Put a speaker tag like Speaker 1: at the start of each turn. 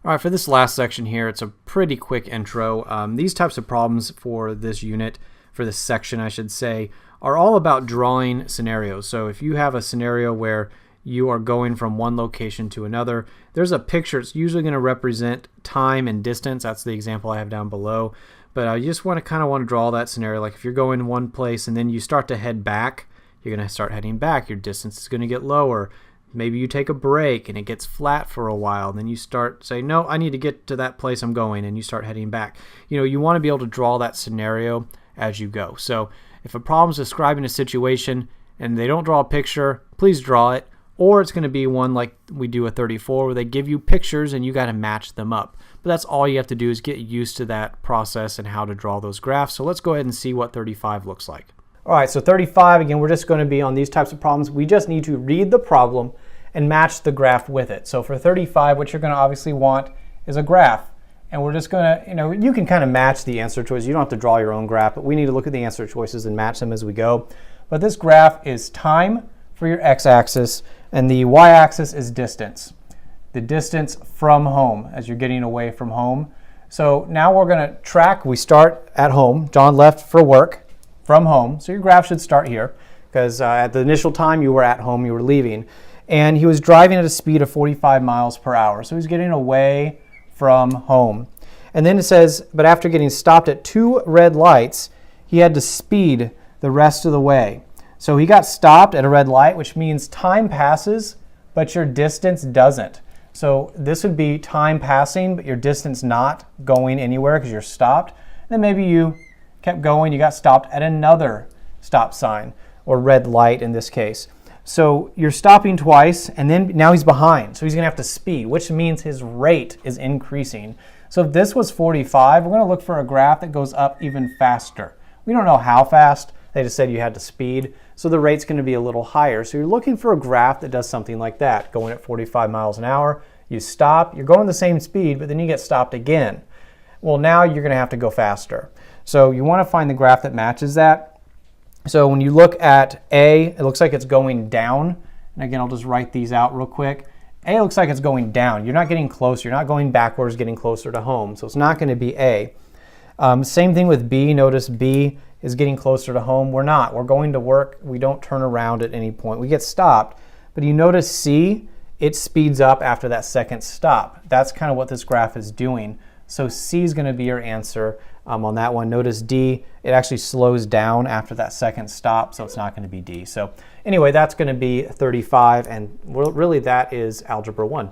Speaker 1: All right, for this last section here, it's a pretty quick intro. These types of problems for this unit, for this section I should say, are all about drawing scenarios. So if you have a scenario where you are going from one location to another, there's a picture. It's usually going to represent time and distance. That's the example I have down below. But you just want to draw that scenario. Like if you're going one place and then you start to head back, you're going to start heading back. Your distance is going to get lower. Maybe you take a break and it gets flat for a while. Then you start saying, no, I need to get to that place I'm going, and you start heading back. You want to be able to draw that scenario as you go. So if a problem is describing a situation and they don't draw a picture, please draw it. Or it's going to be one like we do a 34 where they give you pictures and you got to match them up. But that's all you have to do is get used to that process and how to draw those graphs. So let's go ahead and see what 35 looks like.
Speaker 2: All right, so 35, again, we're just going to be on these types of problems. We just need to read the problem and match the graph with it. So for 35, what you're going to obviously want is a graph. And we're just going to, you can kind of match the answer choices. You don't have to draw your own graph, but we need to look at the answer choices and match them as we go. But this graph is time for your x-axis, and the y-axis is distance. The distance from home as you're getting away from home. So now we're going to track. We start at home. John left for work from home. So your graph should start here because at the initial time you were at home, you were leaving. And he was driving at a speed of 45 miles per hour. So he's getting away from home. And then it says, but after getting stopped at 2 red lights, he had to speed the rest of the way. So he got stopped at a red light, which means time passes, but your distance doesn't. So this would be time passing, but your distance not going anywhere because you're stopped. And then maybe you kept going, you got stopped at another stop sign, or red light in this case. So you're stopping twice, and then now he's behind. So he's going to have to speed, which means his rate is increasing. So if this was 45, we're going to look for a graph that goes up even faster. We don't know how fast. They just said you had to speed. So the rate's going to be a little higher. So you're looking for a graph that does something like that. Going at 45 miles an hour, you stop, you're going the same speed, but then you get stopped again. Well, now you're going to have to go faster. So you want to find the graph that matches that. So when you look at A, it looks like it's going down. And again, I'll just write these out real quick. A looks like it's going down. You're not getting closer. You're not going backwards, getting closer to home. So it's not going to be A. Same thing with B. Notice B is getting closer to home. We're not. We're going to work. We don't turn around at any point. We get stopped. But you notice C, it speeds up after that second stop. That's kind of what this graph is doing. So C is going to be your answer on that one. Notice D, it actually slows down after that second stop, so it's not going to be D. So anyway, that's going to be 35, and really that is Algebra 1.